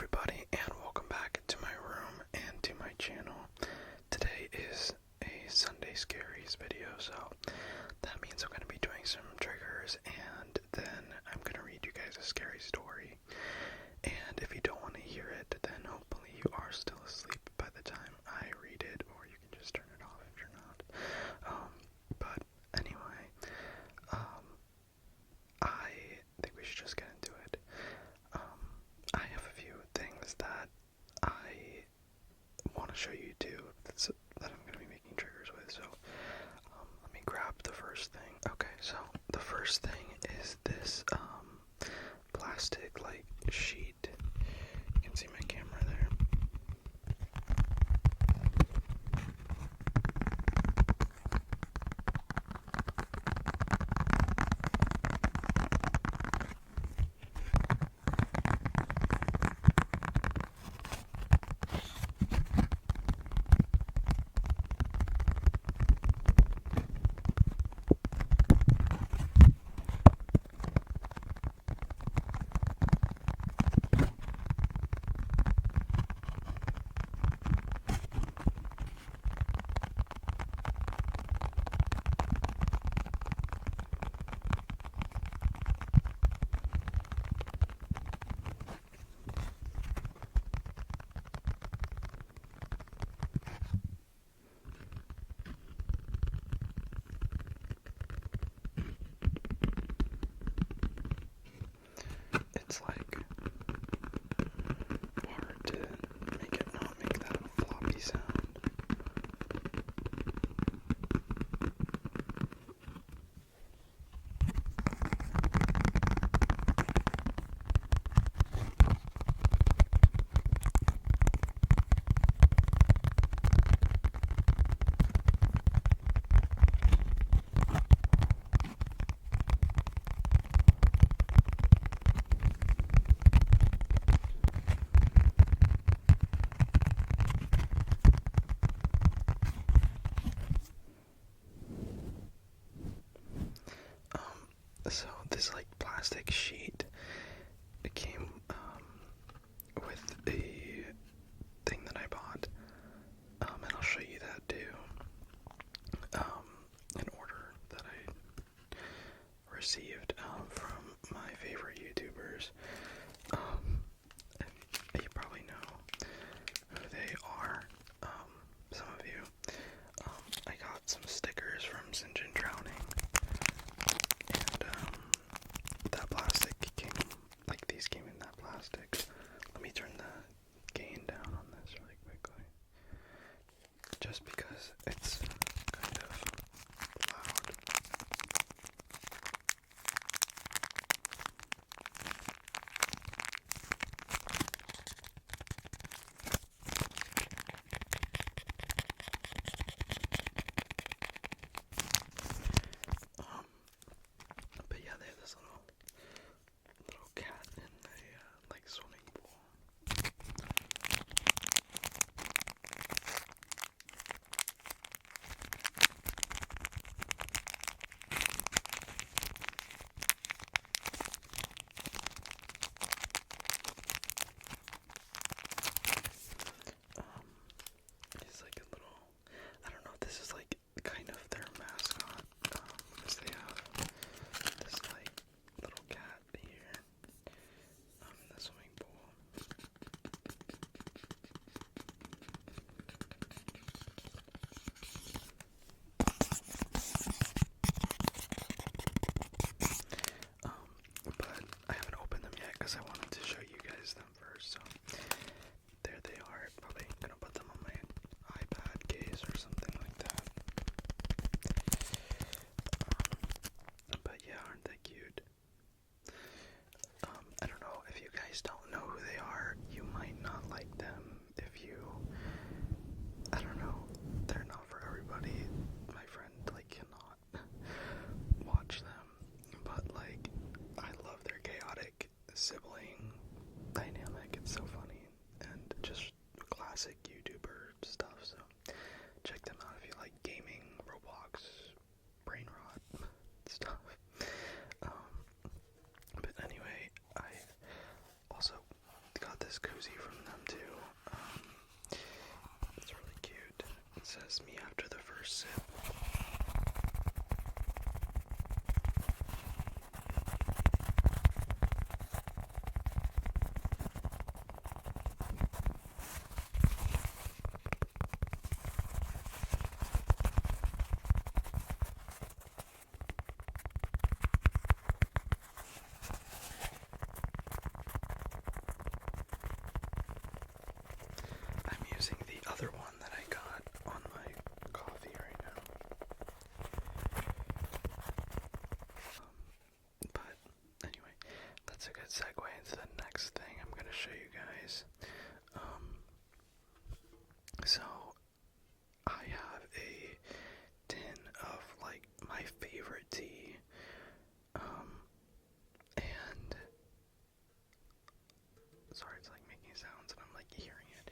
everybody, and welcome back to my room and to my channel. Today is a Sunday Scaries video, so that means I'm going to be doing some triggers, and then I'm going to read you guys a scary story. And if you don't want to hear it, then hopefully you are still asleep by the time I read it, or you can just turn it off if you're not. But anyway, I think we should just get into it. I have a few things that I want to show you too that I'm going to be making triggers with, so let me grab the first thing. Okay, so the first thing is this plastic like sheet. You can see my camera there. It's like hard to make it not make that floppy sound. So this like plastic sheet, it came with a thing that I bought, and I'll show you that too. An order that I received from my favorite YouTubers. You probably know who they are. Some of you. I got some stickers from Sinjin Drowning. And that plastic came, like these came in that plastic. Let me turn the gain down on this really quickly. Just because it's kind of loud. But yeah, they have this little cat in a like swimming pool. He's like a little, I don't know if this is like kind of their mascot, because they have this like little cat here in the swimming pool. But I haven't opened them yet because I wanted to show you guys them first, so there they are. Probably gonna put them on my iPad case or something like that. But yeah, aren't they cute? I don't know, if you guys don't know who they are, you might not like them. If you, I don't know, they're not for everybody. My friend, like, cannot watch them, but, like, I love their chaotic sibling dynamic. It's so funny, and just classic YouTuber stuff, so check them out if you like gaming, Roblox, brain rot stuff. But anyway, I also got this koozie says me after the first sip. I'm using the other one that I got on my coffee right now. But anyway, that's a good segue into the next thing I'm going to show you guys. So I have a tin of like my favorite tea, and sorry, it's like making sounds and I'm like hearing it.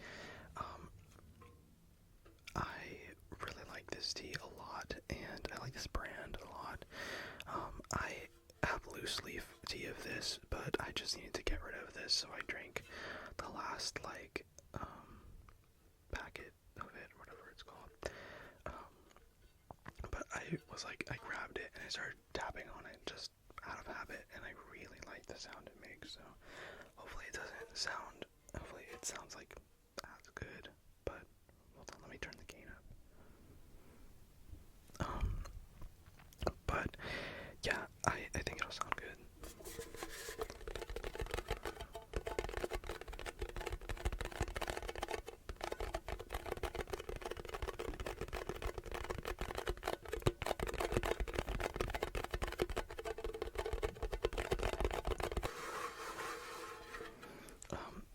I really like this tea a lot, and I like this brand a lot. I have loose leaf tea of this, but I just needed to get rid of this, so I drank the last like packet of it, whatever it's called. But I was like, I grabbed it and I started tapping on it just out of habit, and I really like the sound it makes. So hopefully it sounds like that's good. But hold on, let me turn the gain up. But yeah, I think it'll sound good.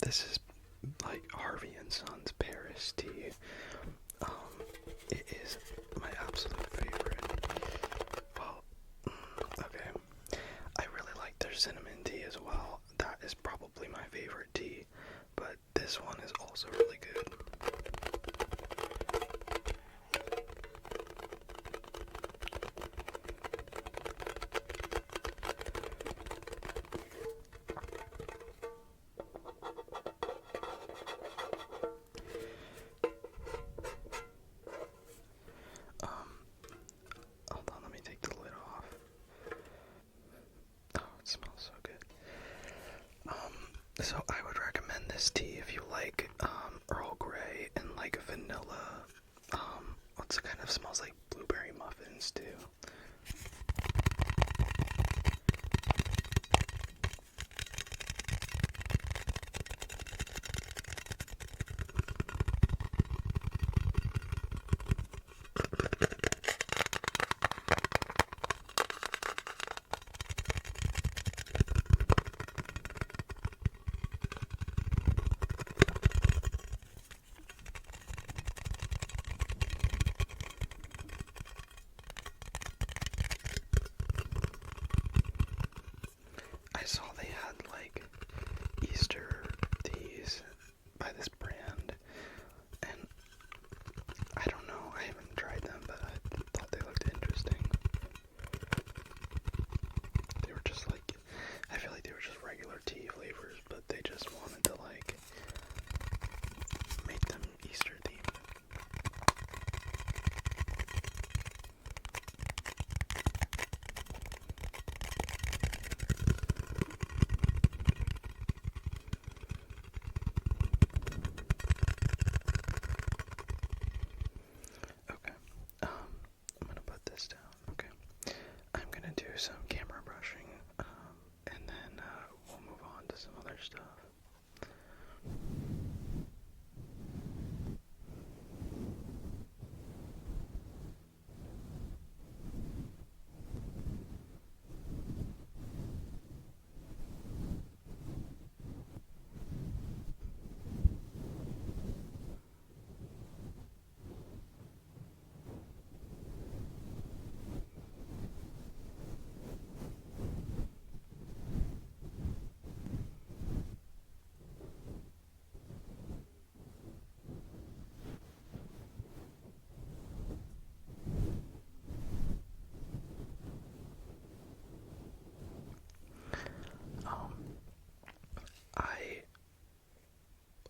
This is like Harvey and Sons Paris tea. It is my absolute favorite. Well, okay. I really like their cinnamon tea as well. That is probably my favorite tea, but this one is also really good. Hold on, let me take the lid off. Oh, it smells so good. So I would recommend this tea if you like, Earl Grey and like vanilla. It kind of smells like blueberry muffins too. I saw they had like Easter teas by this brand, and I don't know, I haven't tried them, but I thought they looked interesting. They were just like, I feel like they were just regular tea flavors, but they just wanted to like make them Easter themed. Okay, I'm gonna put this down. Okay, I'm gonna do some camera brushing, and then we'll move on to some other stuff.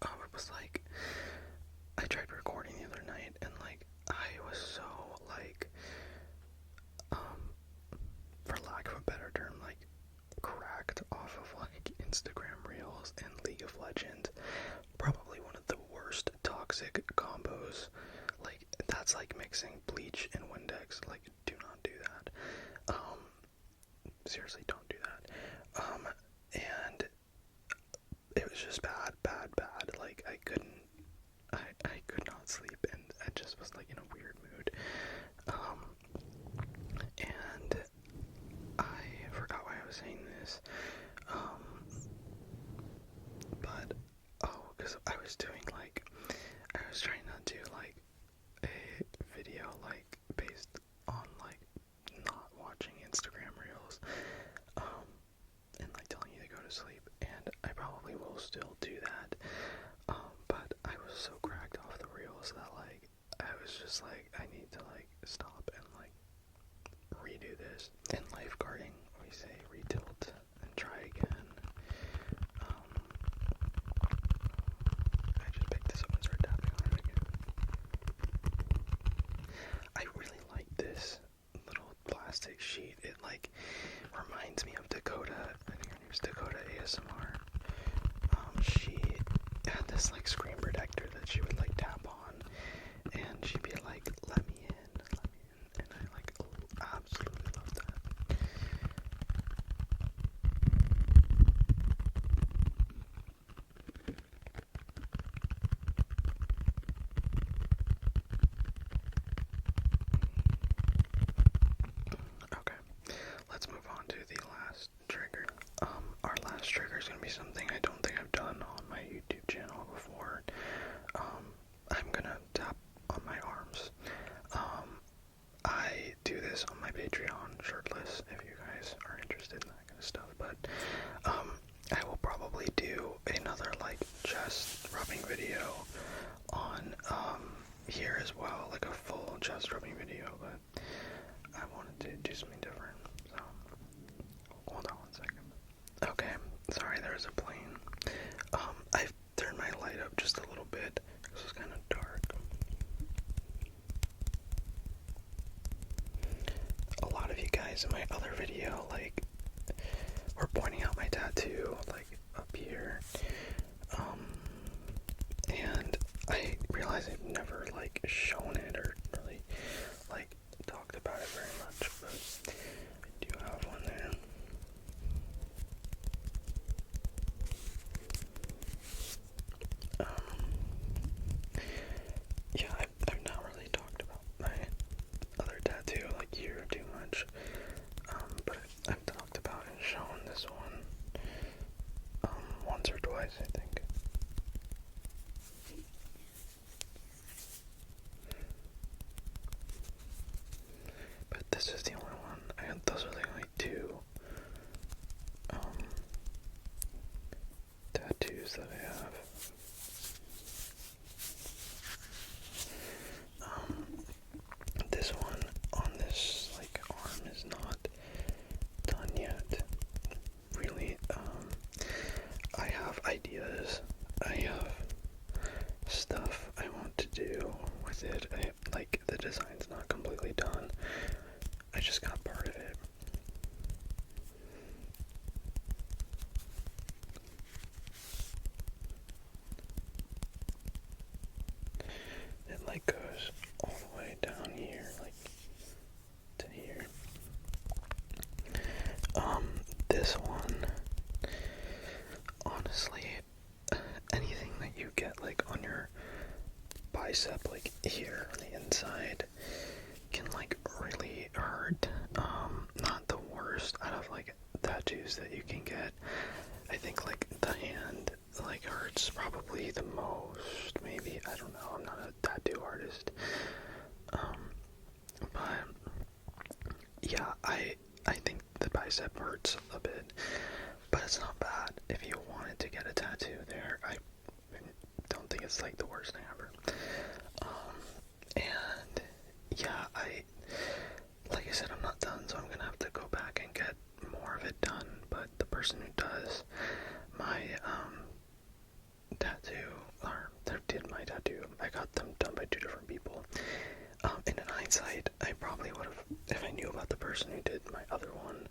It was like, I tried recording the other night, and like, I Instagram Reels and League of Legends. Probably one of the worst toxic combos. Like, that's like mixing bleach and Windex. Like, do not do that. Seriously, don't do that. And it was just bad. Like, I could not sleep, and I just was like in a weird mood. And I forgot why I was saying this. But, because I was doing like, I was trying to do like a video like based on like not watching Instagram Reels, and like telling you to go to sleep, and I probably will still do that, but I was so cracked off the Reels that like, I was just like, I need to like stop and like redo this. In lifeguarding, we say retilt and try again. I just picked this up and started tapping on it again. I really like this little plastic sheet. It like reminds me of Dakota. I think her name's Dakota ASMR. She had this like screen protector that she would like tap on, and she'd be like, let me in, and I like absolutely love that. Okay, let's move on to the last trigger. Our last trigger is going to be something I don't think I've done on my YouTube channel before. I'm gonna tap on my arms. I do this on my Patreon, shirtless, if you guys are interested in that kind of stuff, but, I will probably do another, like, chest rubbing video on, here as well, like a full chest rubbing video, but I wanted to do something different, so, hold on one second. Okay, sorry, there's a plane. I've turned my light up just a little bit, because it's kind of dark. A lot of you guys in my other video, like, were pointing out my tattoo, like, up here, and I realized I've never, like, shown it, or really, like, talked about it very much, but I do have one there. Yeah, I've not really talked about my other tattoo, like, here too much, but I've talked about and shown this one, once or twice, I think. But this is the only one. Those are the only two, tattoos that I have. This one on this, like, arm is not done yet. Really, I have ideas. I have stuff I want to do with it. Like, the design's not completely done. I just got part of it. It, like, goes all the way down here, like, to here. This one, honestly, anything that you get, like, on your bicep, like, here on the inside, can, like, really hurt. Not the worst out of, like, tattoos that you can get. I think, like, the hand, like, hurts probably the most, maybe. I don't know, I'm not a tattoo artist. But, yeah, I think the bicep hurts a bit, but it's not bad. If you wanted to get a tattoo there, I don't think it's, like, the worst thing ever. And, yeah, like I said, I'm not done, so I'm gonna have to go back and get more of it done, but the person who does my, tattoo, or did my tattoo, I got them done by two different people. In hindsight, I probably would have, if I knew about the person who did my other one,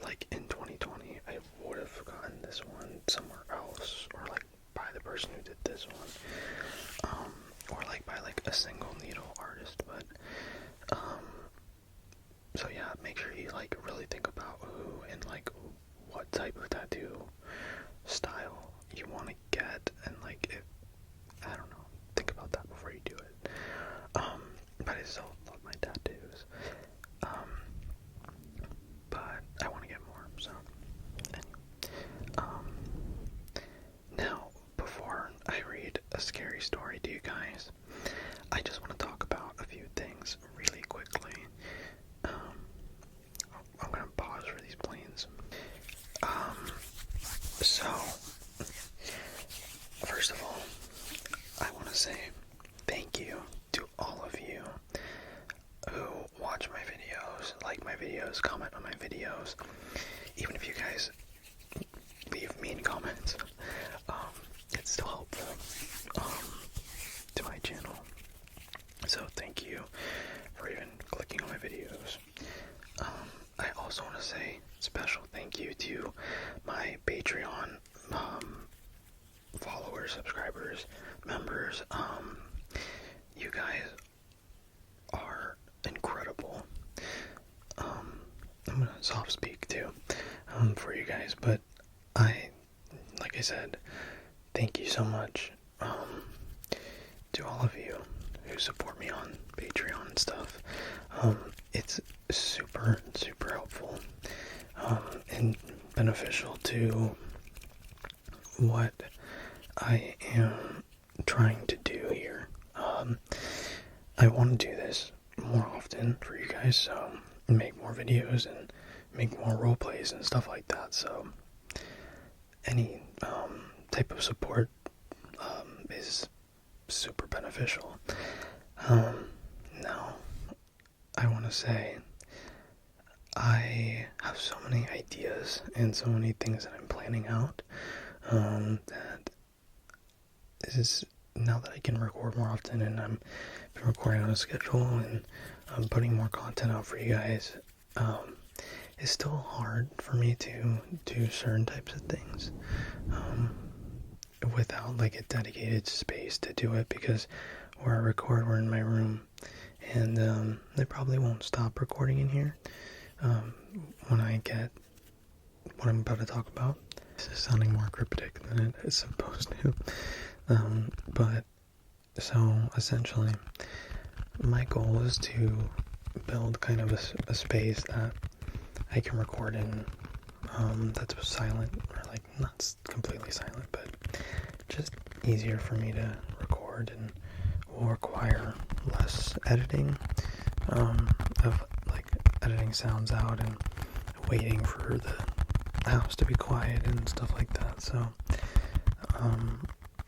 like, in 2020, I would have gotten the this one somewhere else, or like by the person who did this one, or like by like a single needle artist. But so yeah, make sure you like really think about who and like what type of tattoo style you want to get, and like if, I don't know, think about that before you do it. But I still love my tattoos. But I want to get more, so anyway. Now, before I read a scary story to you guys, I just want to talk about a few things really quickly. I'm gonna pause for these planes. So, first of all, I want to say thank you to all of you who watch my videos, like my videos, comment on my videos. Even if you guys leave mean comments, it's still helpful to my channel. So thank you for even clicking on my videos. I also want to say special thank you to my Patreon followers, subscribers, members. You guys are incredible. I'm gonna soft speak too for you guys, but like I said, thank you so much to all of you who support me on Patreon and stuff. It's super, super helpful and beneficial to what I am trying to do here. I want to do this more often for you guys, so make more videos and make more role plays and stuff like that. So any type of support is super beneficial. Now, I want to say I have so many ideas and so many things that I'm planning out that is, now that I can record more often and I'm been recording on a schedule and I'm putting more content out for you guys, it's still hard for me to do certain types of things without like a dedicated space to do it, because where I record, we're in my room, and they probably won't stop recording in here when I get what I'm about to talk about. This is sounding more cryptic than it is supposed to. But so essentially my goal is to build kind of a space that I can record in, that's silent, or like not completely silent, but just easier for me to record and will require less editing, of like editing sounds out and waiting for the house to be quiet and stuff like that. So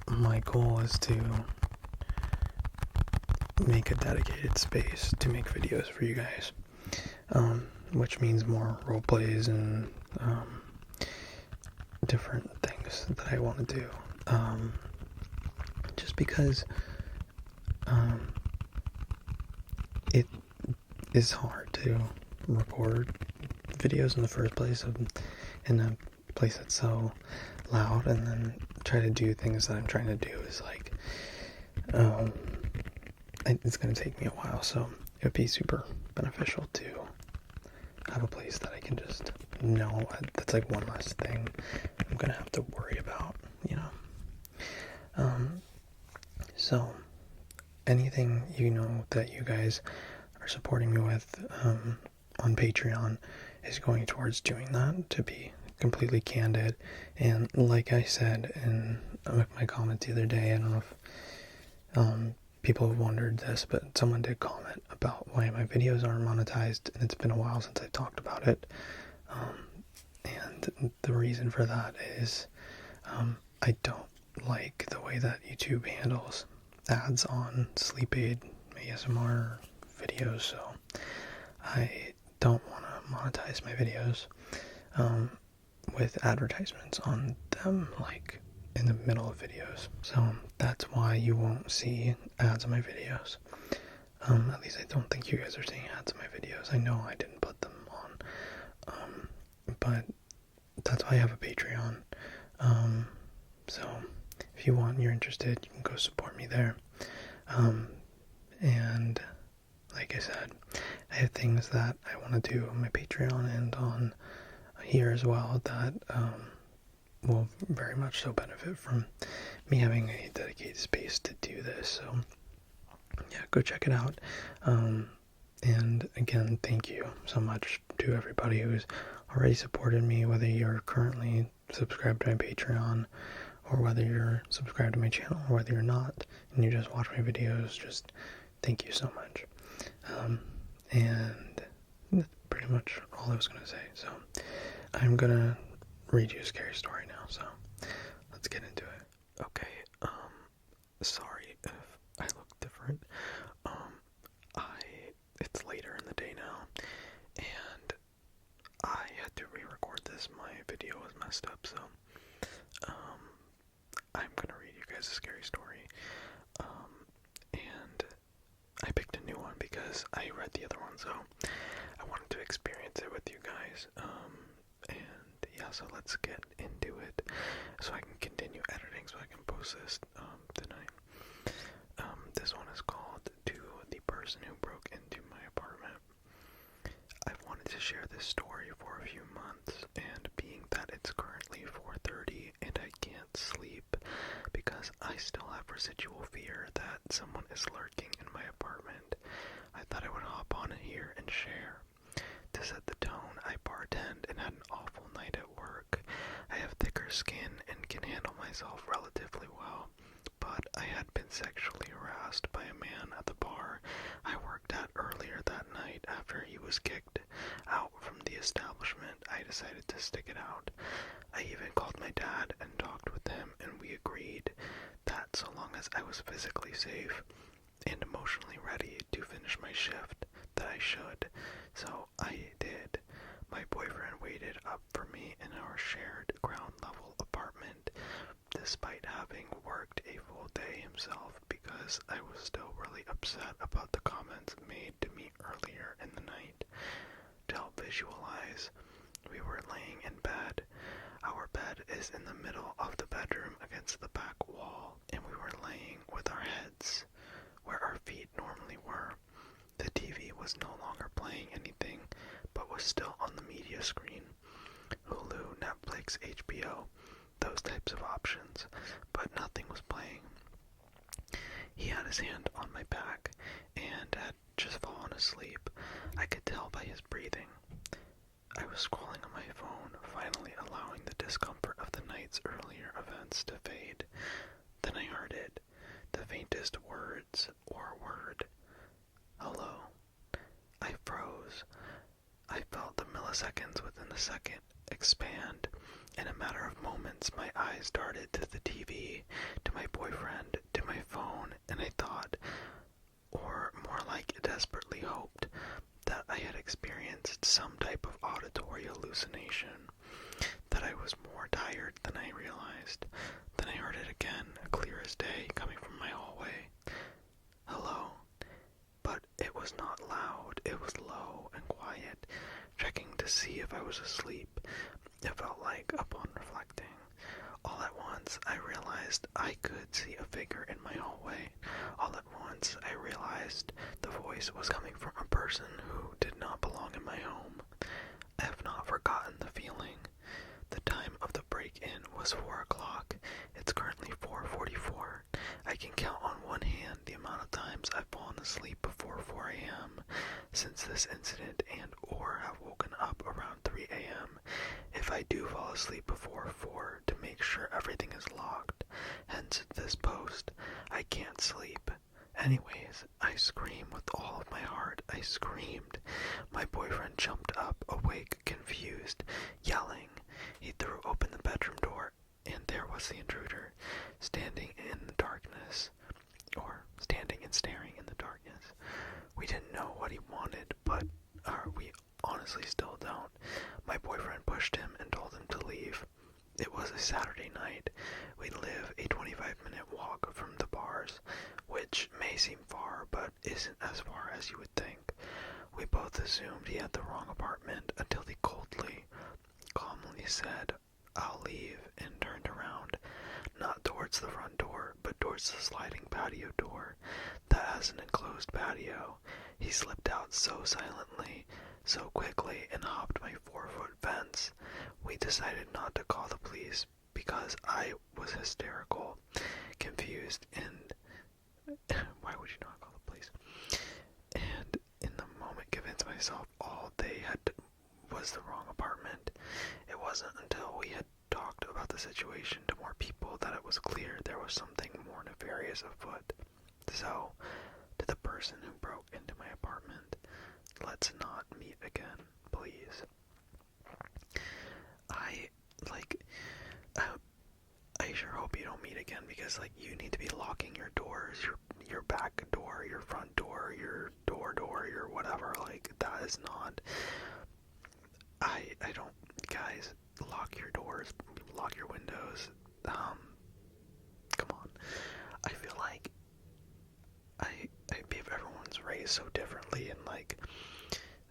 my goal is to make a dedicated space to make videos for you guys, which means more role plays and different things that I want to do, just because it is hard to record videos in the first place in a place that's so loud, and then try to do things that I'm trying to do is like it's going to take me a while. So it would be super beneficial to have a place that I can just know that's like one less thing I'm going to have to worry about, you know. So anything, you know, that you guys are supporting me with on Patreon is going towards doing that, to be completely candid. And like I said in my comment the other day, I don't know if people have wondered this, but someone did comment about why my videos aren't monetized, and it's been a while since I talked about it. And the reason for that is I don't like the way that YouTube handles ads on sleep aid ASMR videos, so I don't want to monetize my videos with advertisements on them, like in the middle of videos. So that's why you won't see ads on my videos. At least I don't think you guys are seeing ads on my videos. I know I didn't put them on, but that's why I have a Patreon. So if you want and you're interested, you can go support me there. And like I said, I have things that I want to do on my Patreon and on here as well that will very much so benefit from me having a dedicated space to do this. So yeah, go check it out. And again, thank you so much to everybody who's already supported me, whether you're currently subscribed to my Patreon or whether you're subscribed to my channel or whether you're not and you just watch my videos. Just thank you so much. And that's pretty much all I was going to say. So I'm going to read you a scary story now. So let's get into it. Okay. Sorry if I look different. It's later in the day now, and I had to re-record this. My video was messed up, so I'm gonna read you guys a scary story. And I picked a new one because I read the other one, so I wanted to experience it with you guys. And yeah, so let's get into it so I can continue editing so I can post this tonight. This one is called To the Person Who Broke Into My Apartment. I've wanted to share this story for a few months, and being that it's currently 4:30 and I can't sleep because I still have residual fear that someone is lurking in my apartment, I thought I would hop on here and share. To set the tone, I bartend and had an awful night at work. I have thicker skin and can handle myself relatively well, but I had been sexually harassed by a man at the bar I worked at earlier that night. After he was kicked out from the establishment, I decided to stick it out. I even called my dad and talked with him, and we agreed that so long as I was physically safe and emotionally ready to finish my shift, that I should. So I did. My boyfriend waited up for me in our shared ground level apartment, despite having worked a full day himself, because I was still really upset about the comments made to me earlier in the night. To help visualize, we were laying in bed. Our bed is in the middle of the bedroom against the back wall, and we were laying with our heads where our feet normally were. The TV was no longer playing anything, but was still on the media screen. Hulu, Netflix, HBO, those types of options, but nothing was playing. He had his hand on my back and had just fallen asleep. I could tell by his breathing. I was scrolling on my phone, finally allowing the discomfort of the night's earlier events to fade. Then I heard it, the faintest words or word. Hello. I froze. I felt the milliseconds within a second expand. In a matter of moments, my eyes darted to the TV, to my boyfriend, to my phone, and I thought, or more like desperately hoped, that I had experienced some type of auditory hallucination, that I was more tired than I realized. Then I heard it again, clear as day, coming from my hallway. Hello. But it was not loud, it was low and quiet, checking to see if I was asleep. It felt like, upon reflecting, all at once I realized I could see a figure in my hallway. All at once I realized the voice was coming from a person who did not belong in my home. I have not forgotten the feeling. The time of the break-in was 4 o'clock. It's currently 4:44. I can count on one hand the amount of times I've fallen asleep before 4 a.m. since this incident and or have woken up around 3 a.m. if I do fall asleep before 4 to make sure everything is locked. Hence this post. I can't sleep. Anyways, I scream with all of my heart. I screamed. My boyfriend jumped up, awake, confused, yelling. He threw open the bedroom door, and there was the intruder, standing in the darkness, or standing and staring in the darkness. We didn't know what he wanted, but we honestly still don't. My boyfriend pushed him and told him to leave. It was a Saturday night. We live a 25-minute walk from the bars, which may seem far, but isn't as far as you would think. We both assumed he had the wrong apartment until he coldly, calmly said, "I'll leave," and turned towards the front door, but towards the sliding patio door that has an enclosed patio. He slipped out so silently, so quickly, and hopped my 4-foot fence. We decided not to call the police because I was hysterical, confused, and why would you not call the police? And in the moment convinced myself all they had was the wrong apartment. It wasn't until we had talked about the situation to more people that it was clear there was something more nefarious afoot. So, to the person who broke into my apartment, let's not meet again, please. I sure hope you don't meet again, because you need to be locking your doors, your back door, your front door, your door, your whatever. That is not. I don't. Guys, lock your doors, lock your windows. Come on. I feel like everyone's raised so differently and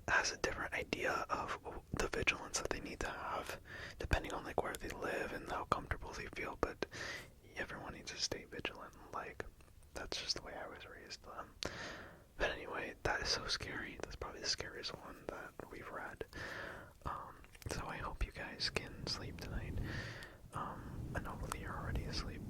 has a different idea of the vigilance that they need to have, depending on where they live and how comfortable they feel. But everyone needs to stay vigilant. That's just the way I was raised. But anyway, that is so scary. That's probably the scariest one that we've read. So I hope you guys can sleep tonight. And hopefully you're already asleep.